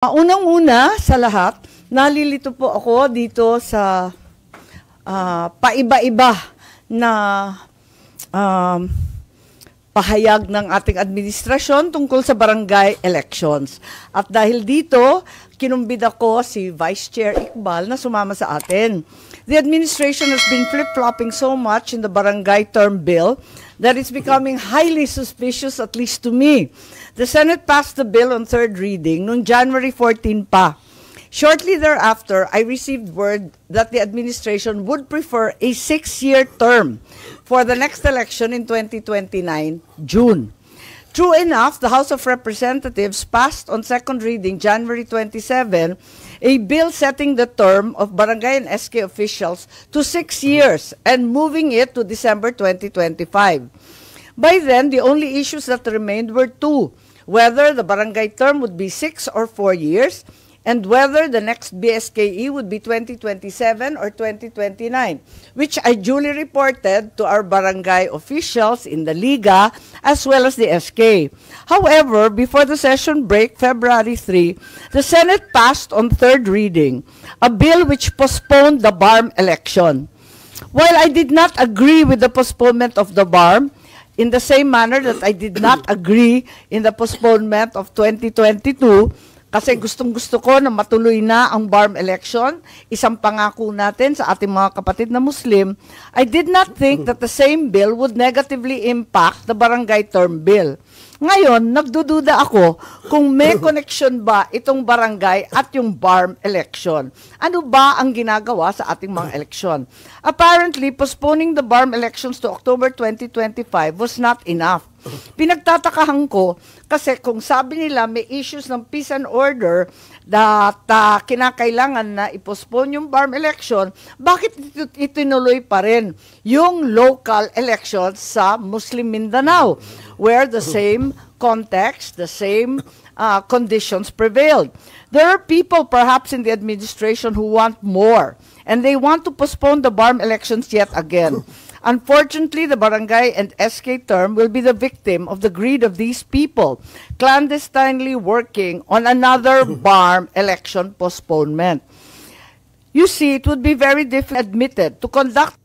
Unang-una sa lahat, nalilito po ako dito sa paiba-iba na pahayag ng ating administrasyon tungkol sa barangay elections. At dahil dito, kinumbida ko si Vice Chair Iqbal na sumama sa atin. The administration has been flip-flopping so much in the barangay term bill that it's becoming highly suspicious, at least to me. The Senate passed the bill on third reading noong January 14 pa. Shortly thereafter, I received word that the administration would prefer a 6-year term for the next election in 2029, June. True enough, the House of Representatives passed on second reading January 27 a bill setting the term of barangay and SK officials to 6 years and moving it to December 2025. By then, the only issues that remained were two: whether the barangay term would be 6 or 4 years, and whether the next BSKE would be 2027 or 2029, which I duly reported to our barangay officials in the Liga as well as the SK. However, before the session break, February 3, the Senate passed on third reading a bill which postponed the BARM election. While I did not agree with the postponement of the BARM, in the same manner that I did not agree in the postponement of 2022, kasi gustong-gusto ko na matuloy na ang BARM election, isang pangako natin sa ating mga kapatid na Muslim, I did not think that the same bill would negatively impact the barangay term bill. Ngayon, nagdududa ako kung may connection ba itong barangay at yung BARM election. Ano ba ang ginagawa sa ating mga eleksyon? Apparently, postponing the BARM elections to October 2025 was not enough. Pinagtatakahan ko kasi kung sabi nila may issues ng peace and order that kinakailangan na i-postpone yung BARM election, bakit itinuloy pa rin yung local elections sa Muslim Mindanao, where the same context, the same conditions prevailed? There are people perhaps in the administration who want more, and they want to postpone the BARM elections yet again. Unfortunately, the barangay and SK term will be the victim of the greed of these people, clandestinely working on another BARM election postponement. You see, it would be very difficult, admitted, to conduct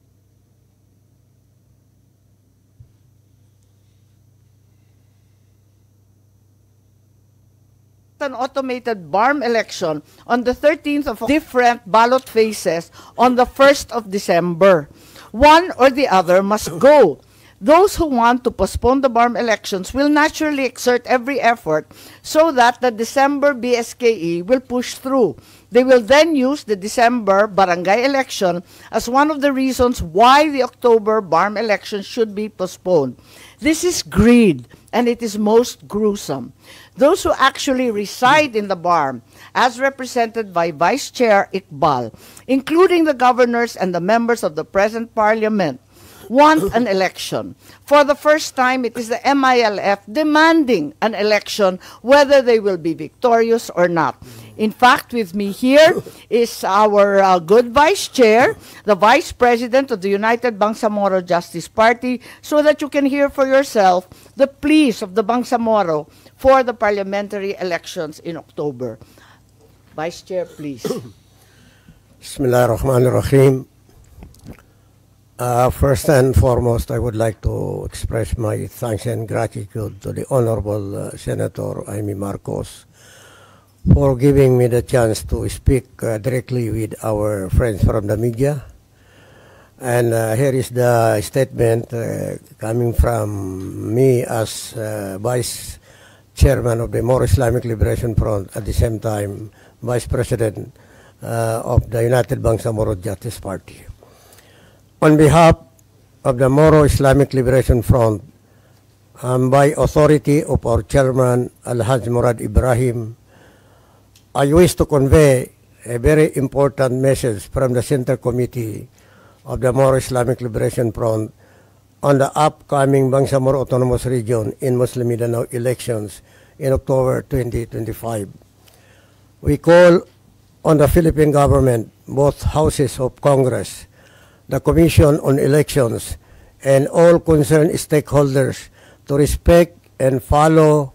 an automated BARM election on the 13th of different ballot phases on the 1st of December. One or the other must go. Those who want to postpone the BARM elections will naturally exert every effort so that the December BSKE will push through. They will then use the December barangay election as one of the reasons why the October BARM election should be postponed. This is greed, and it is most gruesome. Those who actually reside in the BARM, as represented by Vice Chair Iqbal, including the governors and the members of the present parliament, want an election. For the first time, it is the MILF demanding an election, whether they will be victorious or not. In fact, with me here is our good Vice Chair, the Vice President of the United Bangsamoro Justice Party, so that you can hear for yourself the pleas of the Bangsamoro for the parliamentary elections in October. Vice Chair, please. Bismillahirrahmanirrahim. First and foremost, I would like to express my thanks and gratitude to the Honorable Senator Amy Marcos for giving me the chance to speak directly with our friends from the media. And here is the statement coming from me as Vice Chairman of the Moro Islamic Liberation Front, at the same time Vice President of the United Bangsamoro Justice Party. On behalf of the Moro Islamic Liberation Front, by authority of our Chairman Al-Haj Murad Ibrahim, I wish to convey a very important message from the Center Committee of the Moro Islamic Liberation Front on the upcoming Bangsamoro Autonomous Region in Muslim Mindanao elections in October 2025. We call on the Philippine government, both houses of Congress, the Commission on Elections, and all concerned stakeholders to respect and follow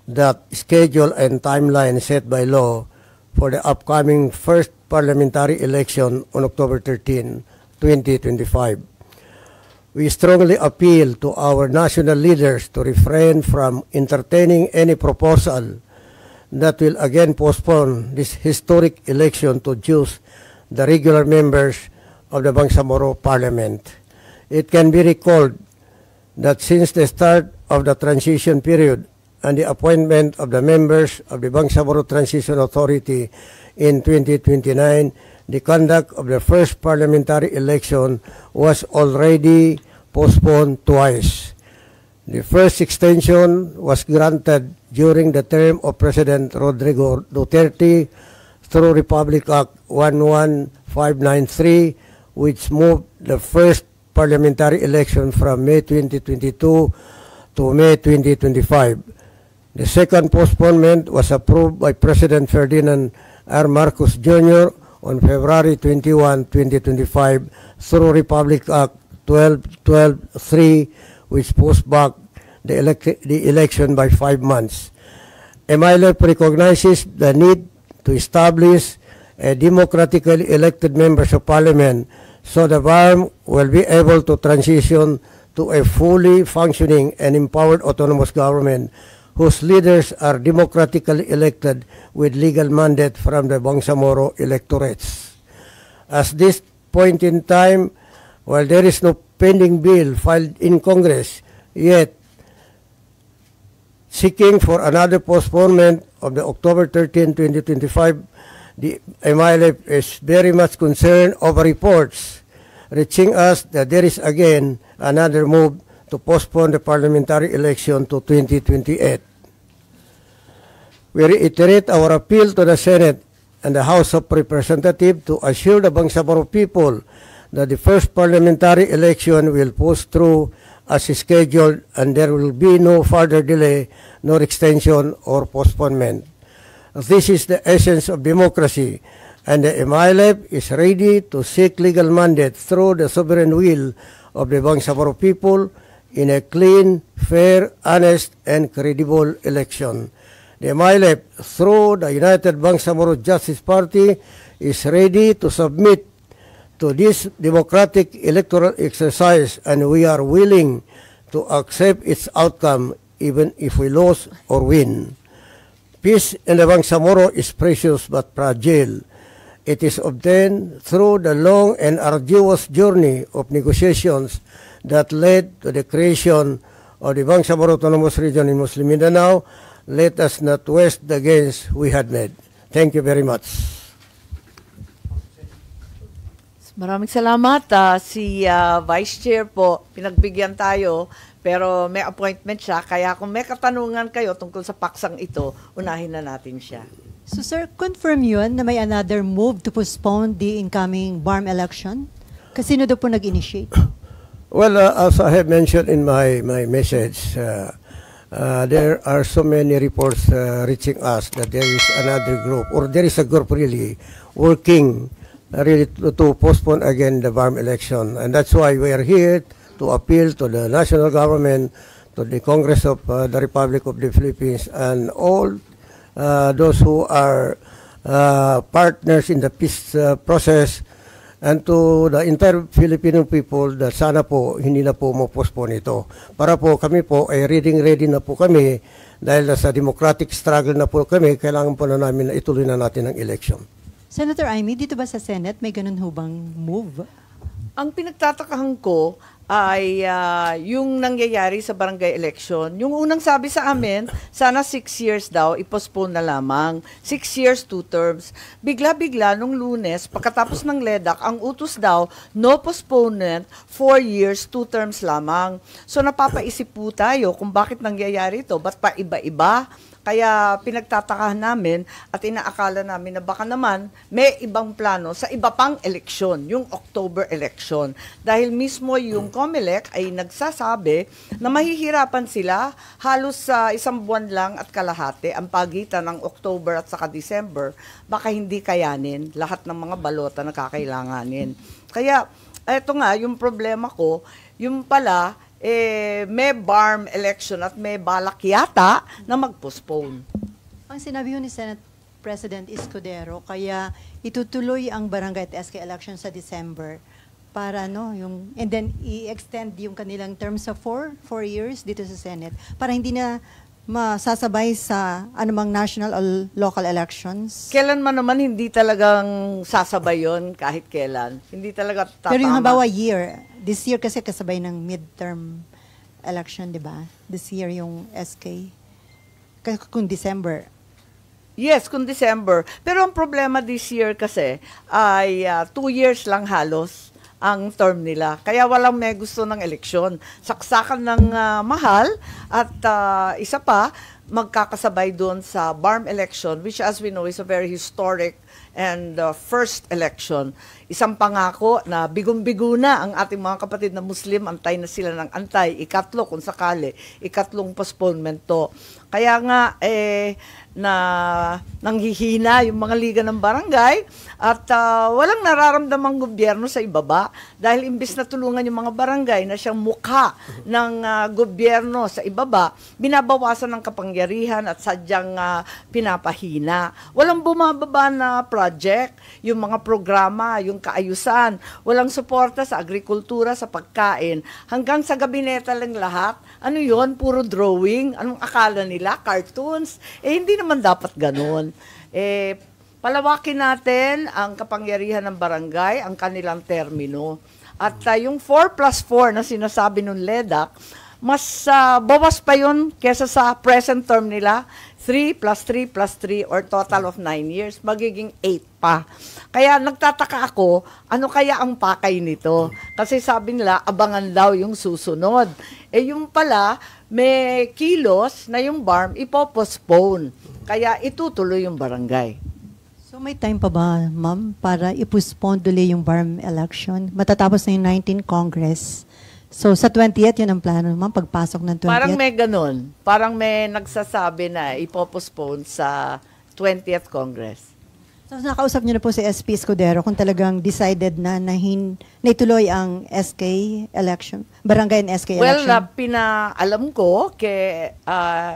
that schedule and timeline set by law for the upcoming first parliamentary election on October 13, 2025. We strongly appeal to our national leaders to refrain from entertaining any proposal that will again postpone this historic election to choose the regular members of the Bangsamoro Parliament. It can be recalled that since the start of the transition period and the appointment of the members of the Bangsamoro Transition Authority in 2029, the conduct of the first parliamentary election was already postponed twice. The first extension was granted during the term of President Rodrigo Duterte through Republic Act 11593, which moved the first parliamentary election from May 2022 to May 2025. The second postponement was approved by President Ferdinand R. Marcos Jr. on February 21, 2025 through Republic Act 1212-3, which pushed back the election by 5 months. MILF recognizes the need to establish a democratically elected members of parliament so the BARM will be able to transition to a fully functioning and empowered autonomous government whose leaders are democratically elected with legal mandate from the Bangsamoro electorates. At this point in time, while there is no pending bill filed in Congress, yet seeking for another postponement of the October 13, 2025, the MILF is very much concerned over reports reaching us that there is again another move to postpone the parliamentary election to 2028. We reiterate our appeal to the Senate and the House of Representatives to assure the Bangsamoro people that the first parliamentary election will push through as scheduled and there will be no further delay nor extension or postponement. This is the essence of democracy, and the MILF is ready to seek legal mandate through the sovereign will of the Bangsamoro people in a clean, fair, honest, and credible election. The MILF, through the United Bangsamoro Justice Party, is ready to submit to this democratic electoral exercise, and we are willing to accept its outcome even if we lose or win. Peace in the Bangsamoro is precious but fragile. It is obtained through the long and arduous journey of negotiations that led to the creation of the Bangsamoro Autonomous Region in Muslim Mindanao. Let us not waste the gains we had made. Thank you very much. Maraming salamat. Si Vice Chair po, pinagbigyan tayo, pero may appointment siya. Kaya kung may katanungan kayo tungkol sa paksang ito, unahin na natin siya. So sir, confirm yun na may another move to postpone the incoming BARM election? Kasino daw po nag-initiate? Well, as I have mentioned in my message, there are so many reports reaching us that there is another group, or there is a group really working really to postpone again the BARM election. And that's why we are here to appeal to the national government, to the Congress of the Republic of the Philippines, and all those who are partners in the peace process, and to the entire Filipino people that sana po hindi na po mo-postpone ito. Para po kami po ay ready na po kami dahil sa democratic struggle na po kami, kailangan po na namin na ituloy na natin ang election. Senator Amy, dito ba sa Senate may ganun hubang move? Ang pinagtatakahan ko ay yung nangyayari sa barangay election. Yung unang sabi sa amin, sana 6 years daw, ipostpone na lamang. 6 years, 2 terms. Bigla-bigla, nung Lunes, pagkatapos ng LEDAC, ang utos daw, no postponement, 4 years, 2 terms lamang. So napapaisip po tayo kung bakit nangyayari ito, ba't pa iba-iba? Kaya pinagtatakahan namin at inaakala namin na baka naman may ibang plano sa iba pang eleksyon, yung October election. Dahil mismo yung COMELEC ay nagsasabi na mahihirapan sila halos sa 1 buwan lang at kalahati ang pagitan ng October at saka December. Baka hindi kayanin lahat ng mga balota na kakailanganin. Kaya eto nga, yung problema ko, yung pala, may BARM election at may balak yata na mag-postpone. Ang sinabi ni Senate President Escudero, kaya itutuloy ang barangay at SK election sa December para and then i-extend yung kanilang term sa 4 years dito sa Senate para hindi na masasabay sa anumang national or local elections. Kailan man naman hindi talagang sasabay yun kahit kailan. Hindi talaga tatama. Pero yung halimbawa this year kasi kasabay ng midterm election, di ba? This year yung SK. Kung December. Yes, kung December. Pero ang problema this year kasi ay 2 years lang halos ang term nila. Kaya walang may gusto ng eleksyon. Saksakan ng mahal at isa pa, magkakasabay doon sa BARM election, which as we know is a very historic and first election. Isang pangako na bigong-bigo na ang ating mga kapatid na Muslim, antay na sila ng antay, ikatlo kung sakali, ikatlong postponement to. Kaya nga, nanghihina yung mga liga ng barangay at walang nararamdamang gobyerno sa ibaba dahil imbis na tulungan yung mga barangay na siyang mukha ng gobyerno sa ibaba, binabawasan ng kapangyarihan at sadyang pinapahina. Walang bumababa na project, yung mga programa, yung kaayusan, walang suporta sa agrikultura, sa pagkain, hanggang sa gabineta lang lahat. Ano yon? Puro drawing? Anong akala nila? Cartoons? Hindi naman dapat ganun. Palawakin natin ang kapangyarihan ng barangay, ang kanilang termino. At yung 4+4 na sinasabi ng LEDAC, mas bawas pa yun kesa sa present term nila, 3+3+3 or total of 9 years, magiging 8 pa. Kaya nagtataka ako, ano kaya ang pakay nito? Kasi sabi nila, abangan daw yung susunod. Yung pala, may kilos na yung BARM ipopostpone. Kaya itutuloy yung barangay. So may time pa ba, ma'am, para i-postpone delay yung BARM election? Matatapos na yung 19th Congress. So sa 20th, yun ang plano, ma'am, pagpasok ng 20th? Parang may ganun. Parang may nagsasabi na ipopostpone sa 20th Congress. So nakausap niyo na po si SP Escudero kung talagang decided na ituloy ang SK election, barangay and SK election? Well, pinaalam ko kay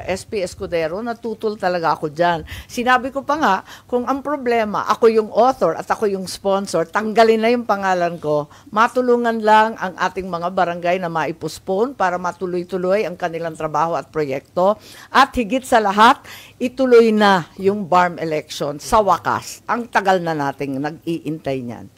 SP Escudero, natutol talaga ako dyan. Sinabi ko pa nga, kung ang problema, ako yung author at ako yung sponsor, tanggalin na yung pangalan ko, matulungan lang ang ating mga barangay na maipostpone para matuloy-tuloy ang kanilang trabaho at proyekto. At higit sa lahat, ituloy na yung BARM election sa wakas. Ang tagal na nating nag-iintay niyan.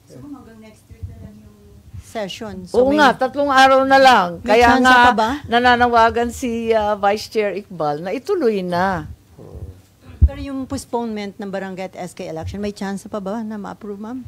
So hanggang next week na lang yung session. Oo nga, 3 araw na lang. May Kaya chance nga, pa ba? nananawagan si Vice Chair Iqbal na ituloy na. Pero yung postponement ng barangay at SK election, may chance pa ba na ma-approve, ma'am?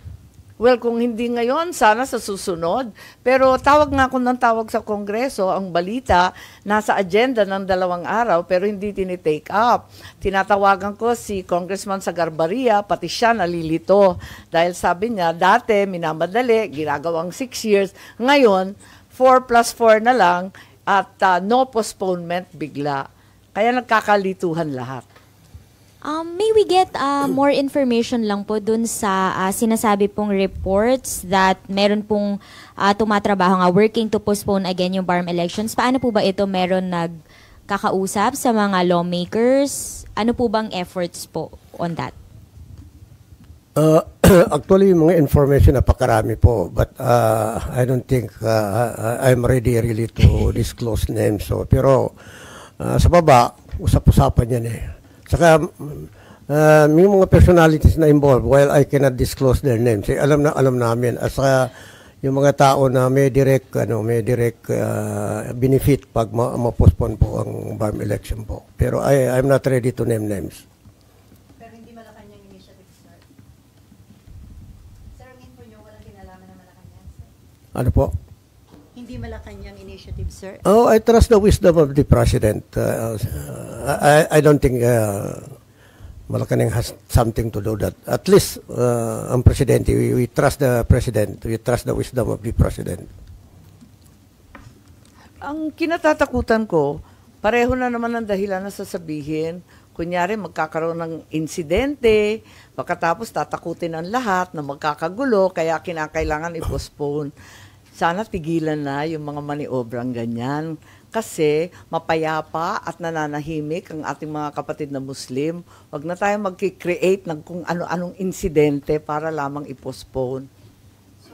Well, kung hindi ngayon, sana sa susunod. Pero tawag nga ako ng tawag sa Kongreso, ang balita, nasa agenda ng 2 araw, pero hindi tinitake up. Tinatawagan ko si Congressman Sagarbaria, pati siya nalilito. Dahil sabi niya, dati minamadali, ginagawang 6 years. Ngayon, 4+4 na lang at no postponement bigla. Kaya nagkakalituhan lahat. May we get more information lang po dun sa sinasabi pong reports that meron pong tumatrabaho nga working to postpone again yung BARM elections. Paano po ba ito? Meron nagkakausap sa mga lawmakers? Ano po bang efforts po on that? Actually, yung mga information napakarami po, but I don't think I'm ready really to disclose names. So, pero sa baba, usap-usapan yan eh. Saka may mga personalities na involved, while I cannot disclose their names, alam namin. At saka yung mga tao na may direct benefit pag ma-postpone po ang BARM election po. Pero I'm not ready to name names. Pero hindi Malacanang initiative, sir. Sir, ang info nyo, walang kinalaman na Malacanang, sir? Ano po? Hindi Malacanang initiative, sir. Oh, I trust the wisdom of the president. I don't think Malacanang has something to do that. At least ang presidente, we trust the president. We trust the wisdom of the president. Ang kinatatakutan ko, pareho na naman ang dahilan na sasabihin kunyari magkakaroon ng insidente, pagkatapos tatakutin ang lahat na magkakagulo, kaya kinakailangan i-postpone. Sana tigilan na yung mga maniobrang ganyan. Kasi mapayapa at nananahimik ang ating mga kapatid na Muslim. Huwag na tayo mag-create ng kung ano-anong insidente para lamang i-postpone. So,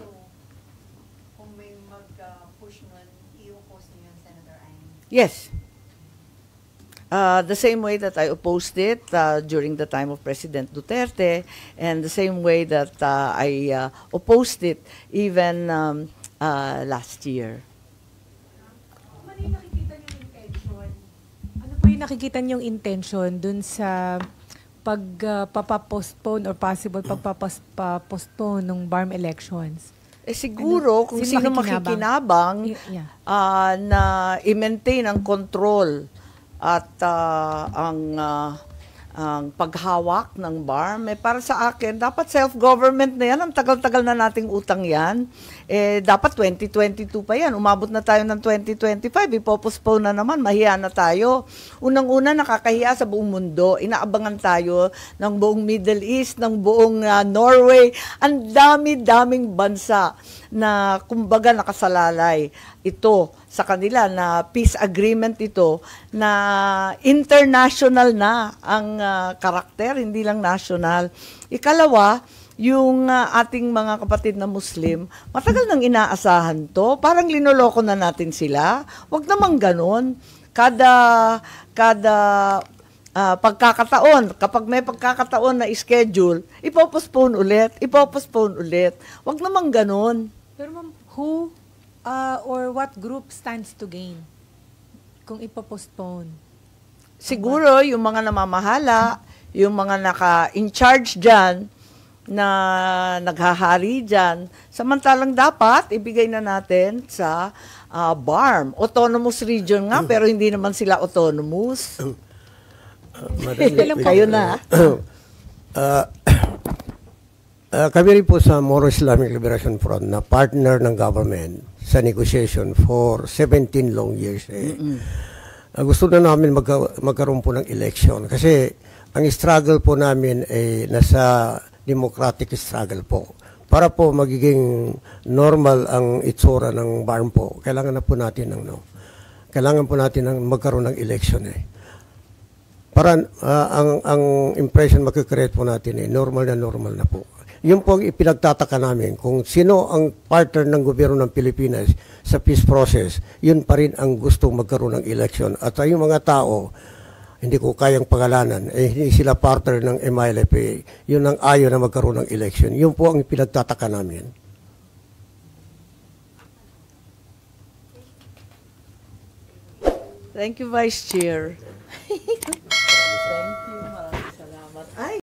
kung may mag-push nun, i-oppose niyo yun, Senator Amy? Yes. The same way that I opposed it during the time of President Duterte, and the same way that I opposed it even last year. Ano po yung nakikita niyong intention dun sa pagpapostpone or possible pagpapostpone ng BARM elections? Siguro kung sino makikinabang Yeah. na i-maintain ang control at ang paghawak ng BARM, para sa akin, dapat self-government na yan. Ang tagal-tagal na nating utang yan. Dapat 2022 pa yan. Umabot na tayo ng 2025. Ipopostpone na naman. Mahiya na tayo. Unang-una, nakakahiya sa buong mundo. Inaabangan tayo ng buong Middle East, ng buong Norway. Ang dami-daming bansa na kumbaga nakasalalay ito sa kanila na peace agreement ito na international na ang karakter, hindi lang national. Ikalawa, yung ating mga kapatid na Muslim, matagal nang inaasahan to, parang linoloko na natin sila. Huwag naman ganon. Kada pagkakataon, kapag may pagkakataon na schedule, ipopostpone ulit. Huwag naman ganon. Pero ma'am, who or what group stands to gain kung ipopostpone? Siguro yung mga namamahala, yung mga naka-in charge dyan, na naghahari dyan, samantalang dapat ibigay na natin sa BARM. Autonomous region nga, pero hindi naman sila autonomous. Kayo na. Kami rin po sa Moro Islamic Liberation Front na partner ng government sa negotiation for 17 long years. Gusto na namin magkaroon po ng election kasi ang struggle po namin ay nasa democratic struggle po. Para po magiging normal ang itsura ng BARM po, kailangan na po natin ng magkaroon ng election Para ang impression makikreate po natin normal na po. Yun po ang ipinagtataka namin. Kung sino ang partner ng gobyerno ng Pilipinas sa peace process, yun pa rin ang gustong magkaroon ng election. At yung mga tao, hindi ko kayang pangalanan, hindi sila partner ng MILFA, yun ang ayaw na magkaroon ng election. Yun po ang ipinagtataka namin. Thank you, Vice Chair.